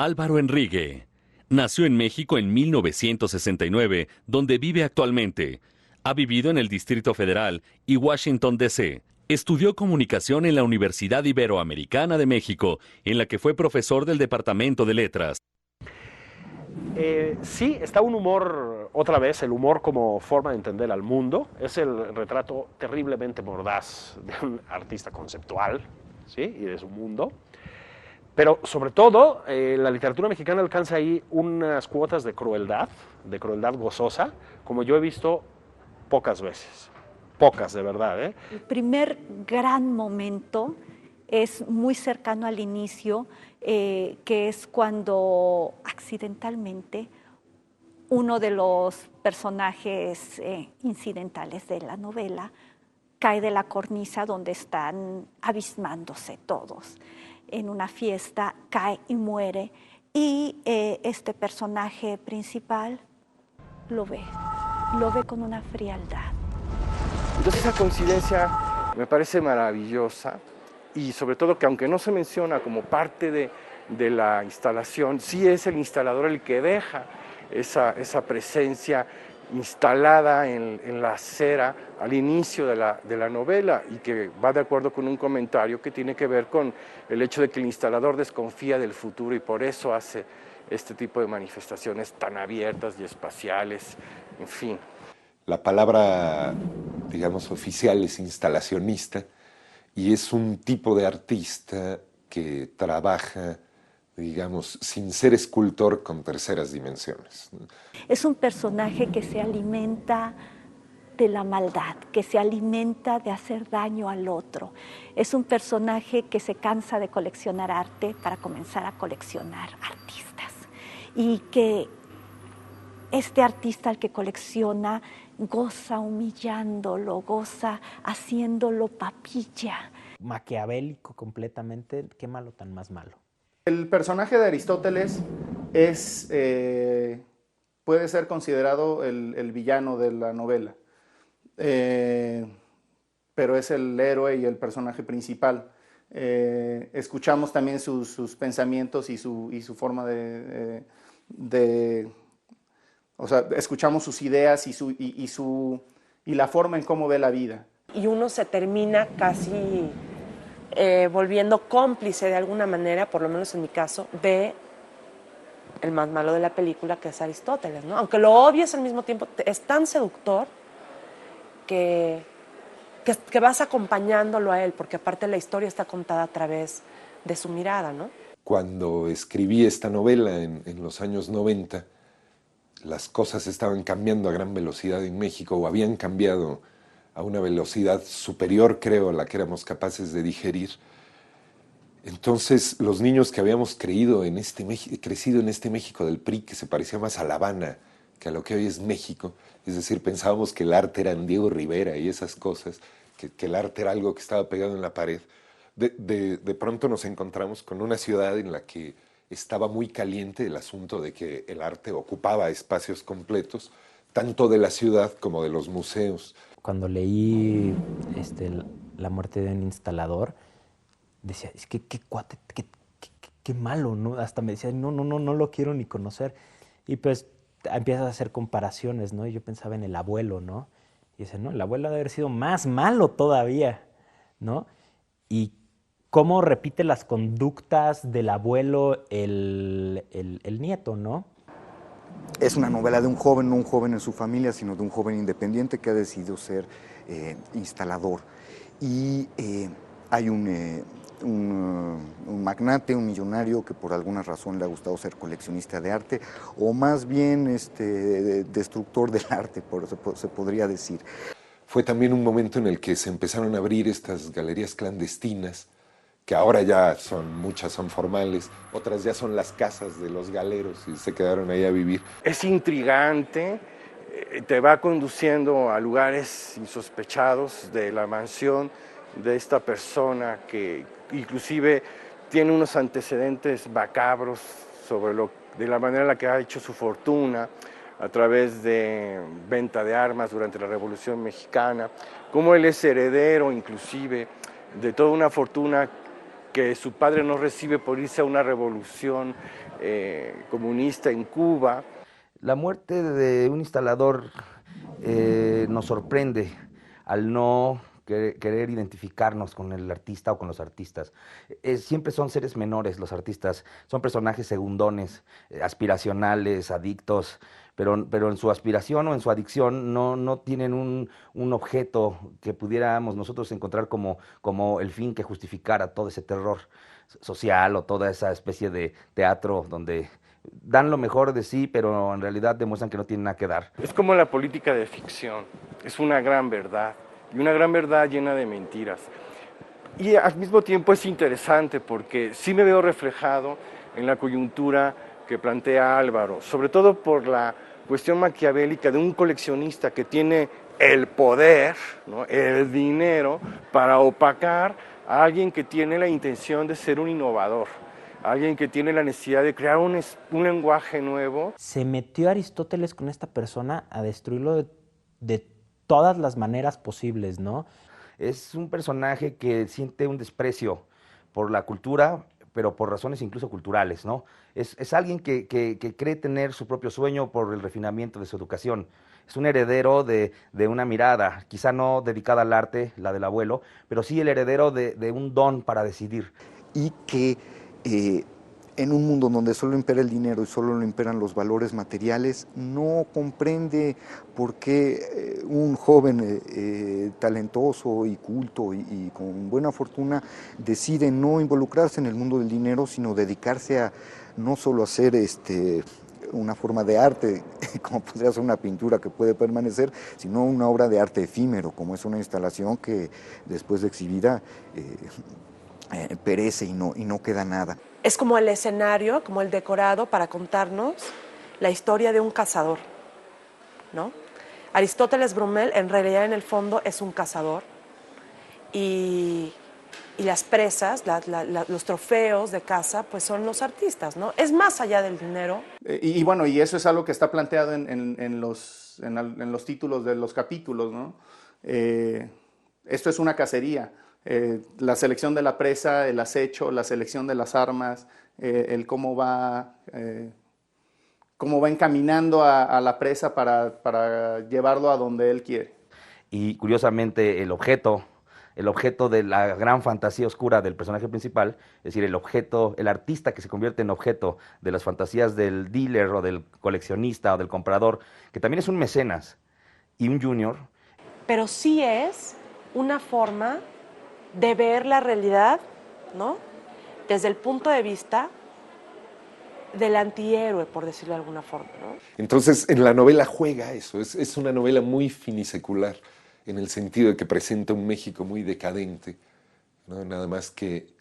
Álvaro Enrique nació en México en 1969, donde vive actualmente. Ha vivido en el Distrito Federal y Washington, D.C. Estudió comunicación en la Universidad Iberoamericana de México, en la que fue profesor del Departamento de Letras. Sí, está un humor, otra vez, el humor como forma de entender al mundo. Es el retrato terriblemente mordaz de un artista conceptual, ¿sí? Y de su mundo. Pero sobre todo, la literatura mexicana alcanza ahí unas cuotas de crueldad gozosa, como yo he visto pocas veces. Pocas, de verdad, ¿eh? El primer gran momento es muy cercano al inicio, que es cuando accidentalmente uno de los personajes incidentales de la novela cae de la cornisa donde están abismándose todos. En una fiesta cae y muere, y este personaje principal lo ve con una frialdad. Entonces esa coincidencia me parece maravillosa, y sobre todo que aunque no se menciona como parte de la instalación, sí es el instalador el que deja esa presencia instalada en la acera al inicio de la novela, y que va de acuerdo con un comentario que tiene que ver con el hecho de que el instalador desconfía del futuro y por eso hace este tipo de manifestaciones tan abiertas y espaciales, en fin. La palabra, digamos, oficial es instalacionista, y es un tipo de artista que trabaja, digamos, sin ser escultor, con terceras dimensiones. Es un personaje que se alimenta de la maldad, que se alimenta de hacer daño al otro. Es un personaje que se cansa de coleccionar arte para comenzar a coleccionar artistas. Y que este artista al que colecciona goza humillándolo, goza haciéndolo papilla. Maquiavélico completamente, qué malo tan más malo. El personaje de Aristóteles puede ser considerado el villano de la novela, pero es el héroe y el personaje principal. Escuchamos también sus pensamientos y su forma o sea, escuchamos sus ideas y la forma en cómo ve la vida. Y uno se termina casi volviendo cómplice de alguna manera, por lo menos en mi caso, de el más malo de la película, que es Aristóteles, ¿no? Aunque lo odies al mismo tiempo, es tan seductor que vas acompañándolo a él, porque aparte la historia está contada a través de su mirada, ¿no? Cuando escribí esta novela en los años 90, las cosas estaban cambiando a gran velocidad en México, o habían cambiado a una velocidad superior, creo, a la que éramos capaces de digerir. Entonces, los niños que habíamos crecido en este México del PRI, que se parecía más a La Habana que a lo que hoy es México, es decir, pensábamos que el arte era en Diego Rivera y esas cosas, que el arte era algo que estaba pegado en la pared. De pronto nos encontramos con una ciudad en la que estaba muy caliente el asunto de que el arte ocupaba espacios completos, tanto de la ciudad como de los museos. Cuando leí La muerte de un instalador, decía, es que qué cuate, qué malo, ¿no? Hasta me decía, no lo quiero ni conocer. Y pues empiezas a hacer comparaciones, ¿no? Y yo pensaba en el abuelo, ¿no? Y dice, no, el abuelo debe haber sido más malo todavía, ¿no? Y cómo repite las conductas del abuelo el nieto, ¿no? Es una novela de un joven, no un joven en su familia, sino de un joven independiente que ha decidido ser instalador. Y hay un magnate, un millonario que por alguna razón le ha gustado ser coleccionista de arte, o más bien destructor del arte, se podría decir. Fue también un momento en el que se empezaron a abrir estas galerías clandestinas, que ahora ya muchas son formales, otras ya son las casas de los galeros y se quedaron ahí a vivir. Es intrigante, te va conduciendo a lugares insospechados de la mansión de esta persona que inclusive tiene unos antecedentes macabros de la manera en la que ha hecho su fortuna a través de venta de armas durante la Revolución Mexicana, cómo él es heredero inclusive de toda una fortuna que su padre no recibe por irse a una revolución comunista en Cuba. La muerte de un instalador nos sorprende al no querer identificarnos con el artista o con los artistas. Siempre son seres menores los artistas, son personajes segundones, aspiracionales, adictos, pero en su aspiración o en su adicción no tienen un objeto que pudiéramos nosotros encontrar como el fin que justificara todo ese terror social o toda esa especie de teatro donde dan lo mejor de sí, pero en realidad demuestran que no tienen nada que dar. Es como la política de ficción, es una gran verdad, y una gran verdad llena de mentiras. Y al mismo tiempo es interesante porque sí me veo reflejado en la coyuntura que plantea Álvaro, sobre todo por la cuestión maquiavélica de un coleccionista que tiene el poder, ¿no?, el dinero, para opacar a alguien que tiene la intención de ser un innovador, alguien que tiene la necesidad de crear un lenguaje nuevo. Se metió Aristóteles con esta persona a destruirlo de todas las maneras posibles, ¿no? Es un personaje que siente un desprecio por la cultura, pero por razones incluso culturales, ¿no? Es alguien que cree tener su propio sueño por el refinamiento de su educación. Es un heredero de una mirada, quizá no dedicada al arte, la del abuelo, pero sí el heredero de un don para decidir. Y que en un mundo donde solo impera el dinero y solo imperan los valores materiales, no comprende por qué un joven talentoso y culto y con buena fortuna decide no involucrarse en el mundo del dinero, sino dedicarse a no solo hacer una forma de arte, como podría ser una pintura que puede permanecer, sino una obra de arte efímero, como es una instalación que después de exhibida perece y no queda nada. Es como el escenario, como el decorado para contarnos la historia de un cazador, ¿no? Aristóteles Brumel en realidad en el fondo es un cazador y las presas, los trofeos de caza, pues son los artistas, ¿no? Es más allá del dinero. Y bueno, y eso es algo que está planteado en los títulos de los capítulos, ¿no? Esto es una cacería. La selección de la presa, el acecho, la selección de las armas, el cómo va encaminando a la presa para llevarlo a donde él quiere. Y curiosamente el objeto de la gran fantasía oscura del personaje principal, es decir, el artista que se convierte en objeto de las fantasías del dealer o del coleccionista o del comprador, que también es un mecenas y un junior. Pero sí es una forma de ver la realidad, ¿no?, desde el punto de vista del antihéroe, por decirlo de alguna forma, ¿no? Entonces, en la novela juega eso, es una novela muy finisecular, en el sentido de que presenta un México muy decadente, ¿no? Nada más que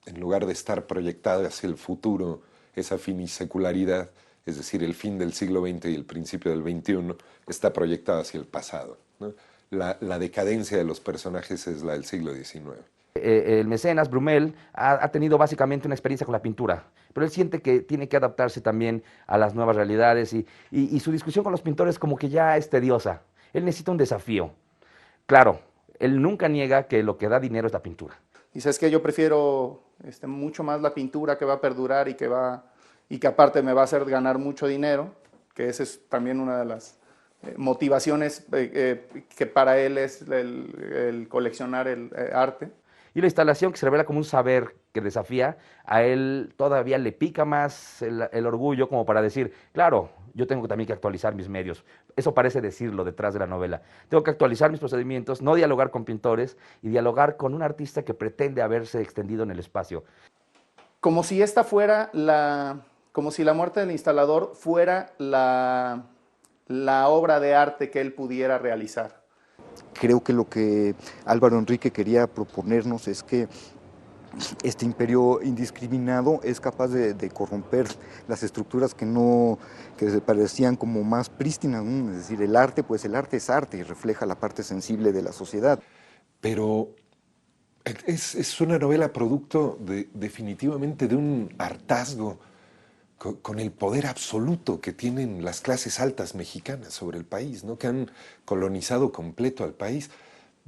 en lugar de estar proyectado hacia el futuro, esa finisecularidad, es decir, el fin del siglo XX y el principio del XXI, está proyectada hacia el pasado, ¿no? La decadencia de los personajes es la del siglo XIX. El mecenas Brumel ha tenido básicamente una experiencia con la pintura, pero él siente que tiene que adaptarse también a las nuevas realidades y su discusión con los pintores como que ya es tediosa. Él necesita un desafío. Claro, él nunca niega que lo que da dinero es la pintura. Y sabes que yo prefiero mucho más la pintura que va a perdurar y que aparte me va a hacer ganar mucho dinero, que esa es también una de las motivaciones que para él es el coleccionar el arte. Y la instalación, que se revela como un saber que desafía, a él todavía le pica más el orgullo como para decir, claro, yo tengo también que actualizar mis medios. Eso parece decirlo detrás de la novela. Tengo que actualizar mis procedimientos, no dialogar con pintores y dialogar con un artista que pretende haberse extendido en el espacio. Como si esta fuera como si la muerte del instalador fuera la obra de arte que él pudiera realizar. Creo que lo que Álvaro Enrique quería proponernos es que este imperio indiscriminado es capaz de corromper las estructuras que se parecían como más prístinas, ¿no? Es decir, el arte es arte y refleja la parte sensible de la sociedad. Pero es una novela producto definitivamente de un hartazgo con el poder absoluto que tienen las clases altas mexicanas sobre el país, ¿no? Que han colonizado completo al país.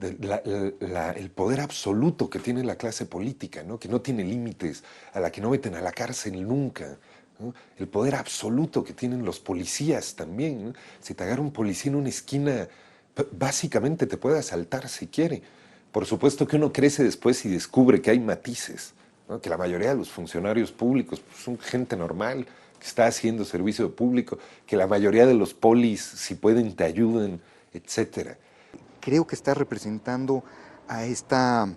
el poder absoluto que tiene la clase política, ¿no? Que no tiene límites, a la que no meten a la cárcel nunca, ¿no? El poder absoluto que tienen los policías también, ¿no? Si te agarra un policía en una esquina, básicamente te puede asaltar si quiere. Por supuesto que uno crece después y descubre que hay matices, ¿no? Que la mayoría de los funcionarios públicos pues, son gente normal, que está haciendo servicio público, que la mayoría de los polis, si pueden, te ayudan, etcétera. Creo que está representando a esta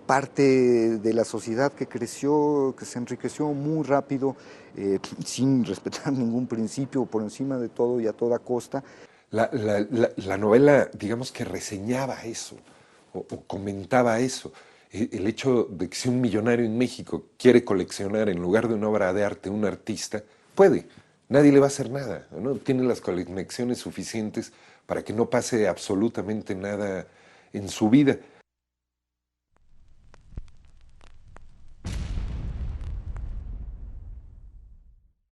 parte de la sociedad que creció, que se enriqueció muy rápido, sin respetar ningún principio, por encima de todo y a toda costa. La novela, digamos que reseñaba eso, o comentaba eso. El hecho de que si un millonario en México quiere coleccionar en lugar de una obra de arte un artista, puede. Nadie le va a hacer nada, ¿no? Tiene las conexiones suficientes para que no pase absolutamente nada en su vida.